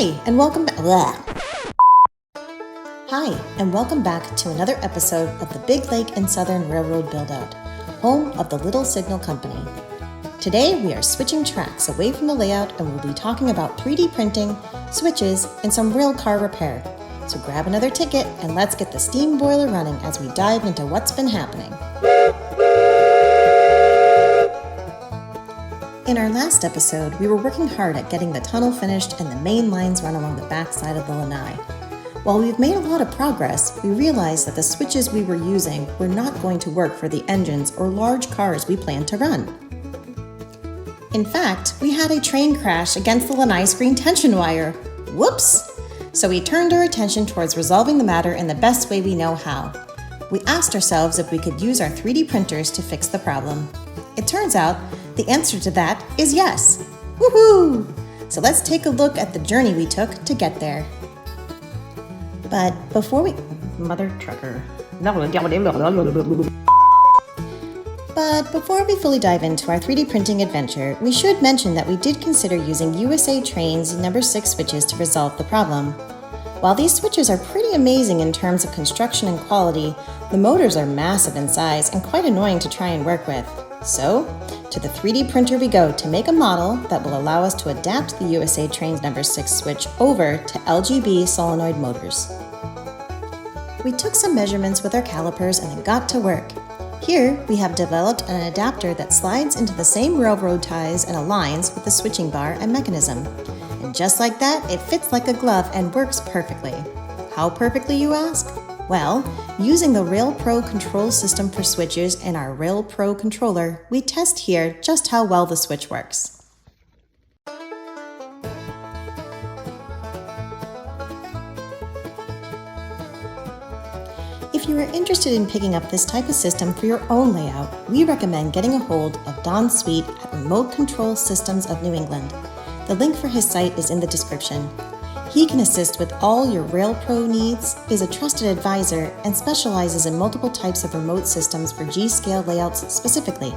Hi, and welcome back. Hi, and welcome back to another episode of the Big Lake and Southern Railroad Buildout, home of the Little Signal Company. Today, we are switching tracks away from the layout and we'll be talking about 3D printing, switches, and some rail car repair. So grab another ticket and let's get the steam boiler running as we dive into what's been happening. In our last episode, we were working hard at getting the tunnel finished and the main lines run along the backside of the lanai. While we've made a lot of progress, we realized that the switches we were using were not going to work for the engines or large cars we planned to run. In fact, we had a train crash against the lanai screen tension wire. Whoops! So we turned our attention towards resolving the matter in the best way we know how. We asked ourselves if we could use our 3D printers to fix the problem. It turns out the answer to that is yes. Woohoo! So let's take a look at the journey we took to get there. But before we... Mother trucker. But before we fully dive into our 3D printing adventure, we should mention that we did consider using USA Trains number 6 switches to resolve the problem. While these switches are pretty amazing in terms of construction and quality, the motors are massive in size and quite annoying to try and work with. So, to the 3D printer we go to make a model that will allow us to adapt the USA Trains number 6 switch over to LGB solenoid motors. We took some measurements with our calipers and then got to work. Here, we have developed an adapter that slides into the same railroad ties and aligns with the switching bar and mechanism. And just like that, it fits like a glove and works perfectly. How perfectly, you ask? Well, using the RailPro control system for switches and our RailPro controller, we test here just how well the switch works. If you are interested in picking up this type of system for your own layout, we recommend getting a hold of Don Sweet at Remote Control Systems of New England. The link for his site is in the description. He can assist with all your RailPro needs, is a trusted advisor, and specializes in multiple types of remote systems for G-scale layouts specifically.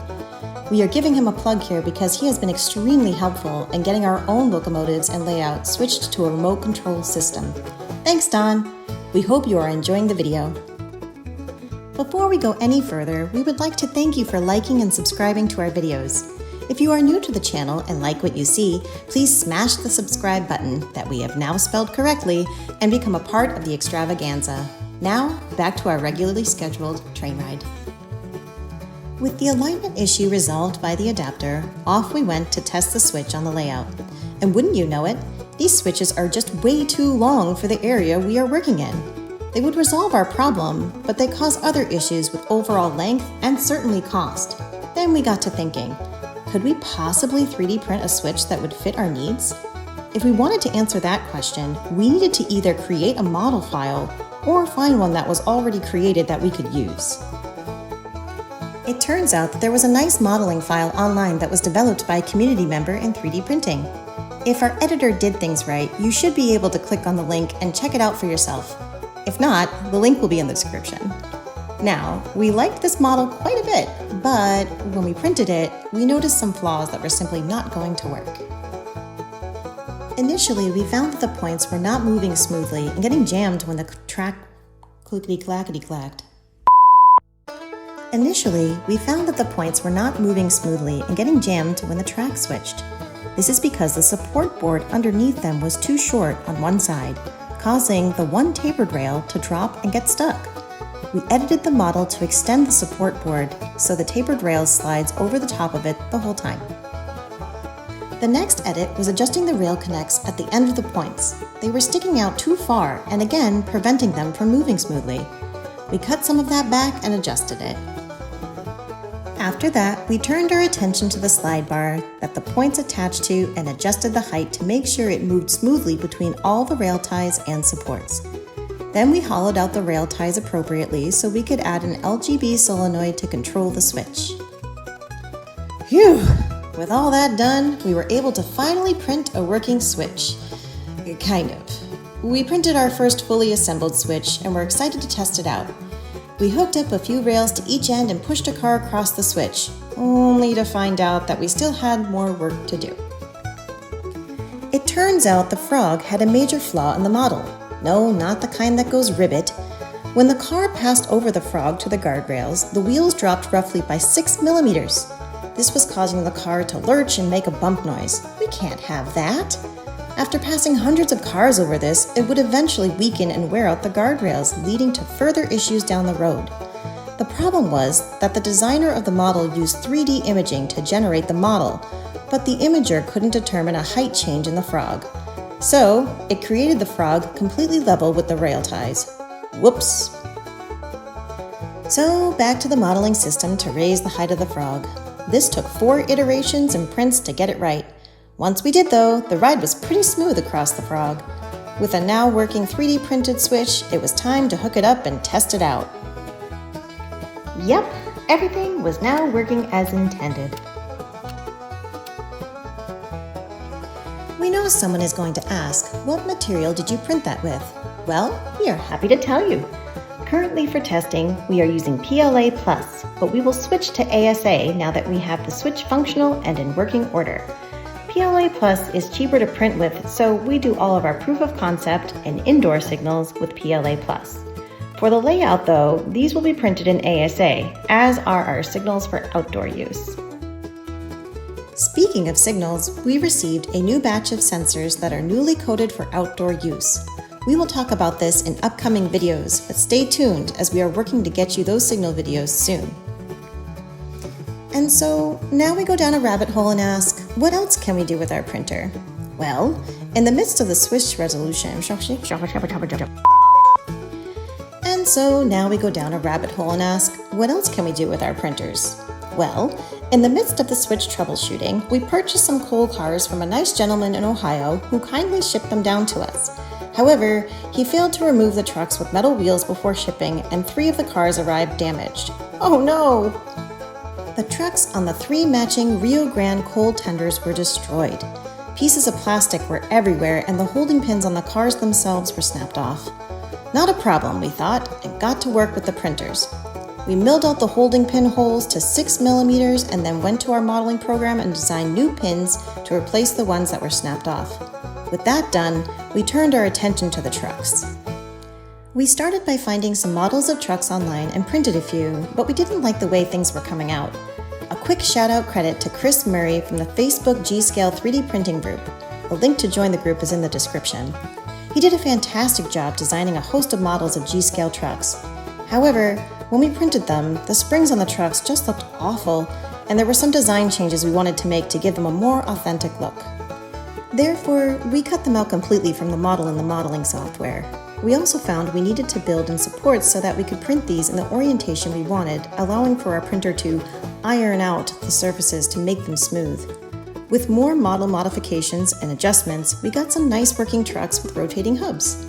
We are giving him a plug here because he has been extremely helpful in getting our own locomotives and layouts switched to a remote control system. Thanks, Don! We hope you are enjoying the video. Before we go any further, we would like to thank you for liking and subscribing to our videos. If you are new to the channel and like what you see, please smash the subscribe button that we have now spelled correctly and become a part of the extravaganza. Now, back to our regularly scheduled train ride. With the alignment issue resolved by the adapter, off we went to test the switch on the layout. And wouldn't you know it, these switches are just way too long for the area we are working in. They would resolve our problem, but they cause other issues with overall length and certainly cost. Then we got to thinking, could we possibly 3D print a switch that would fit our needs? If we wanted to answer that question, we needed to either create a model file or find one that was already created that we could use. It turns out that there was a nice modeling file online that was developed by a community member in 3D printing. If our editor did things right, you should be able to click on the link and check it out for yourself. If not, the link will be in the description. Now, we liked this model quite a bit, but when we printed it, we noticed some flaws that were simply not going to work. Initially, we found that the points were not moving smoothly and getting jammed when the track clickety-clackety-clacked. This is because the support board underneath them was too short on one side, causing the one tapered rail to drop and get stuck. We edited the model to extend the support board so the tapered rail slides over the top of it the whole time. The next edit was adjusting the rail connects at the end of the points. They were sticking out too far and again preventing them from moving smoothly. We cut some of that back and adjusted it. After that, we turned our attention to the slide bar that the points attached to and adjusted the height to make sure it moved smoothly between all the rail ties and supports. Then we hollowed out the rail ties appropriately so we could add an LGB solenoid to control the switch. Phew! With all that done, we were able to finally print a working switch. Kind of. We printed our first fully assembled switch and were excited to test it out. We hooked up a few rails to each end and pushed a car across the switch, only to find out that we still had more work to do. It turns out the frog had a major flaw in the model. No, not the kind that goes ribbit. When the car passed over the frog to the guardrails, the wheels dropped roughly by 6 millimeters. This was causing the car to lurch and make a bump noise. We can't have that. After passing hundreds of cars over this, it would eventually weaken and wear out the guardrails, leading to further issues down the road. The problem was that the designer of the model used 3D imaging to generate the model, but the imager couldn't determine a height change in the frog. So, it created the frog completely level with the rail ties. Whoops! So, back to the modeling system to raise the height of the frog. This took 4 iterations and prints to get it right. Once we did though, the ride was pretty smooth across the frog. With a now working 3D printed switch, it was time to hook it up and test it out. Yep, everything was now working as intended. We know someone is going to ask, what material did you print that with? Well, we are happy to tell you. Currently for testing, we are using PLA+, but we will switch to ASA now that we have the switch functional and in working order. PLA+ is cheaper to print with, so we do all of our proof of concept and indoor signals with PLA+. For the layout though, these will be printed in ASA, as are our signals for outdoor use. Speaking of signals, we received a new batch of sensors that are newly coded for outdoor use. We will talk about this in upcoming videos, but stay tuned as we are working to get you those signal videos soon. And so, now we go down a rabbit hole and ask, what else can we do with our printer? Well, in the midst of the switch resolution, and so now we go down a rabbit hole and ask, what else can we do with our printers? Well, in the midst of the switch troubleshooting, we purchased some coal cars from a nice gentleman in Ohio who kindly shipped them down to us. However, he failed to remove the trucks with metal wheels before shipping, and 3 of the cars arrived damaged. Oh no! The trucks on the 3 matching Rio Grande coal tenders were destroyed. Pieces of plastic were everywhere, and the holding pins on the cars themselves were snapped off. Not a problem, we thought, and got to work with the printers. We milled out the holding pin holes to 6 millimeters and then went to our modeling program and designed new pins to replace the ones that were snapped off. With that done, we turned our attention to the trucks. We started by finding some models of trucks online and printed a few, but we didn't like the way things were coming out. A quick shout-out credit to Chris Murray from the Facebook G-Scale 3D printing group. A link to join the group is in the description. He did a fantastic job designing a host of models of G-Scale trucks. However, when we printed them, the springs on the trucks just looked awful, and there were some design changes we wanted to make to give them a more authentic look. Therefore, we cut them out completely from the model in the modeling software. We also found we needed to build in supports so that we could print these in the orientation we wanted, allowing for our printer to iron out the surfaces to make them smooth. With more model modifications and adjustments, we got some nice working trucks with rotating hubs.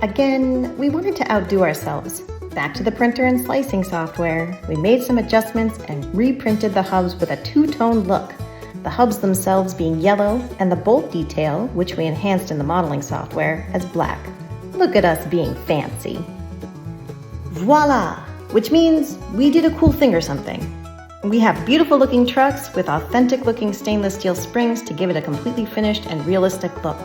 Again, we wanted to outdo ourselves. Back to the printer and slicing software, we made some adjustments and reprinted the hubs with a 2-tone look. The hubs themselves being yellow and the bolt detail, which we enhanced in the modeling software, as black. Look at us being fancy. Voila! Which means we did a cool thing or something. We have beautiful looking trucks with authentic looking stainless steel springs to give it a completely finished and realistic look.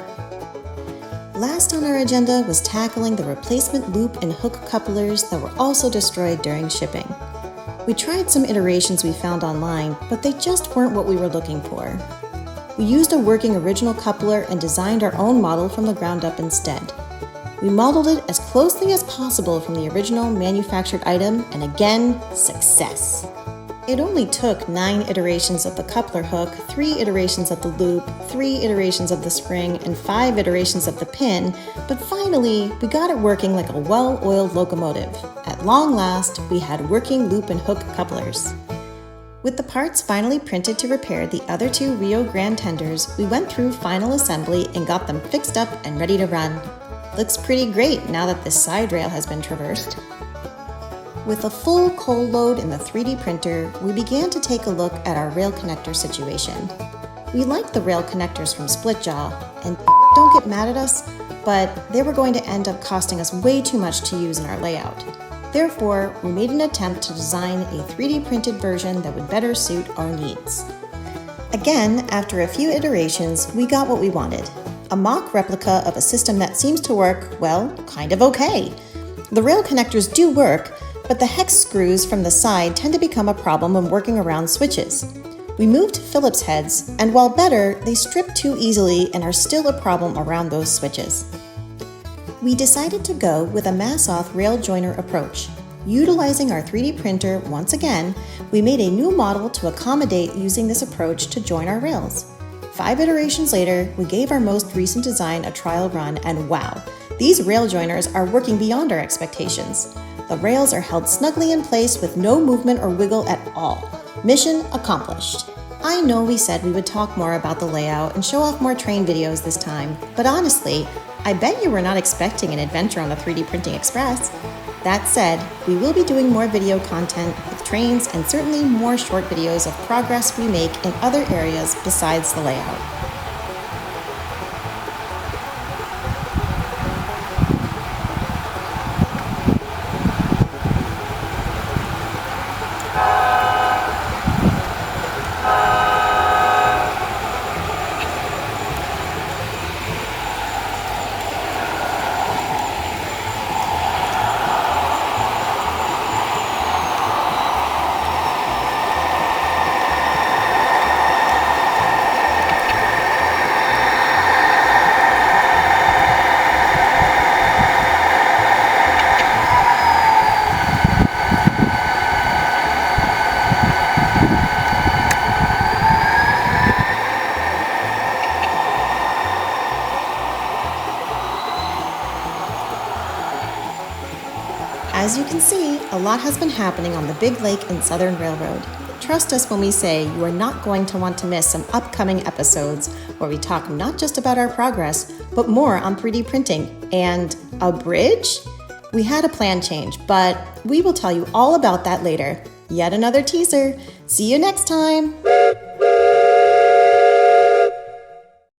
Last on our agenda was tackling the replacement loop and hook couplers that were also destroyed during shipping. We tried some iterations we found online, but they just weren't what we were looking for. We used a working original coupler and designed our own model from the ground up instead. We modeled it as closely as possible from the original manufactured item, and again, success. It only took 9 iterations of the coupler hook, 3 iterations of the loop, 3 iterations of the spring, and 5 iterations of the pin, but finally, we got it working like a well-oiled locomotive. At long last, we had working loop and hook couplers. With the parts finally printed to repair the other 2 Rio Grande tenders, we went through final assembly and got them fixed up and ready to run. Looks pretty great now that this side rail has been traversed. With a full coal load in the 3D printer, we began to take a look at our rail connector situation. We liked the rail connectors from Splitjaw, and don't get mad at us, but they were going to end up costing us way too much to use in our layout. Therefore, we made an attempt to design a 3D printed version that would better suit our needs. Again, after a few iterations, we got what we wanted. A mock replica of a system that seems to work, well, kind of okay. The rail connectors do work, but the hex screws from the side tend to become a problem when working around switches. We moved Phillips heads, and while better, they strip too easily and are still a problem around those switches. We decided to go with a mass-auth rail joiner approach. Utilizing our 3D printer once again, we made a new model to accommodate using this approach to join our rails. 5 iterations later, we gave our most recent design a trial run, and wow, these rail joiners are working beyond our expectations. The rails are held snugly in place with no movement or wiggle at all. Mission accomplished. I know we said we would talk more about the layout and show off more train videos this time, but honestly, I bet you were not expecting an adventure on the 3D Printing Express. That said, we will be doing more video content with trains and certainly more short videos of progress we make in other areas besides the layout. As you can see, a lot has been happening on the Big Lake and Southern Railroad. Trust us when we say you are not going to want to miss some upcoming episodes where we talk not just about our progress, but more on 3D printing and a bridge? We had a plan change, but we will tell you all about that later. Yet another teaser. See you next time!